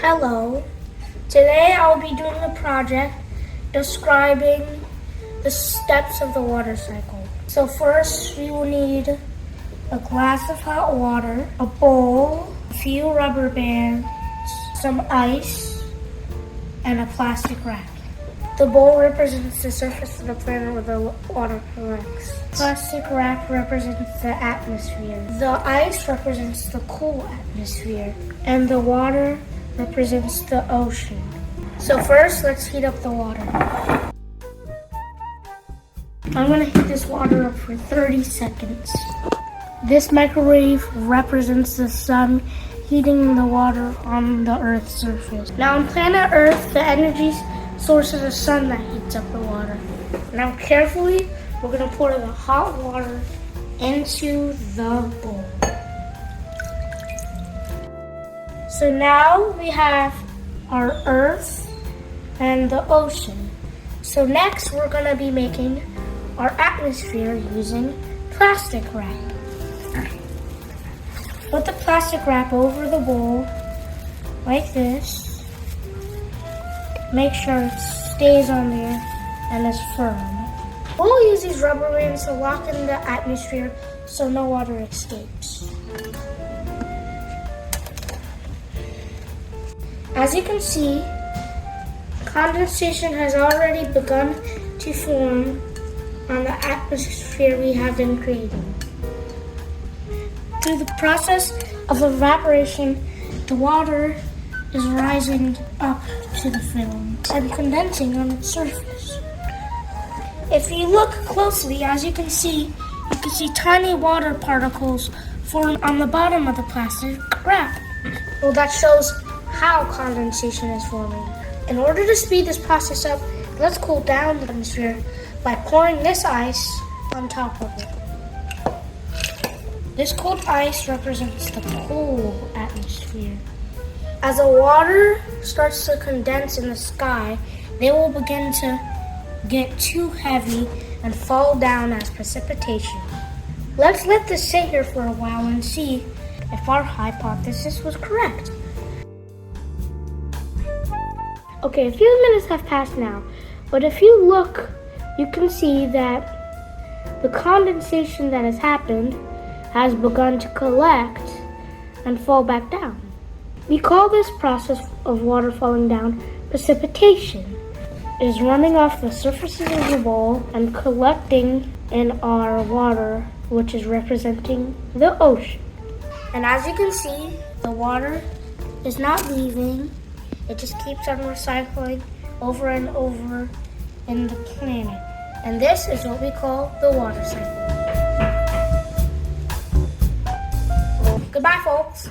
Hello. Today I'll be doing a project describing the steps of the water cycle. So first we will need a glass of hot water, a bowl, a few rubber bands, some ice, and a plastic wrap. The bowl represents the surface of the planet where the water collects. Plastic wrap represents the atmosphere. The ice represents the cool atmosphere. And the water represents the ocean. So first, let's heat up the water. I'm gonna heat this water up for 30 seconds. This microwave represents the sun heating the water on the Earth's surface. Now on planet Earth, the energy source is the sun that heats up the water. Now carefully, we're gonna pour the hot water into the bowl. So now we have our Earth and the ocean. So next we're gonna be making our atmosphere using plastic wrap. Put the plastic wrap over the bowl like this. Make sure it stays on there and is firm. We'll use these rubber bands to lock in the atmosphere so no water escapes. As you can see, condensation has already begun to form on the atmosphere we have been creating. Through the process of evaporation, the water is rising up to the film and condensing on its surface. If you look closely, as you can see tiny water particles form on the bottom of the plastic wrap. Well, that shows how condensation is forming. In order to speed this process up, let's cool down the atmosphere by pouring this ice on top of it. This cold ice represents the cool atmosphere. As the water starts to condense in the sky, they will begin to get too heavy and fall down as precipitation. Let's let this sit here for a while and see if our hypothesis was correct. Okay, a few minutes have passed now, but if you look, you can see that the condensation that has happened has begun to collect and fall back down. We call this process of water falling down precipitation. It is running off the surfaces of the bowl and collecting in our water, which is representing the ocean. And as you can see, the water is not leaving. It just keeps on recycling over and over in the planet. And this is what we call the water cycle. Goodbye, folks.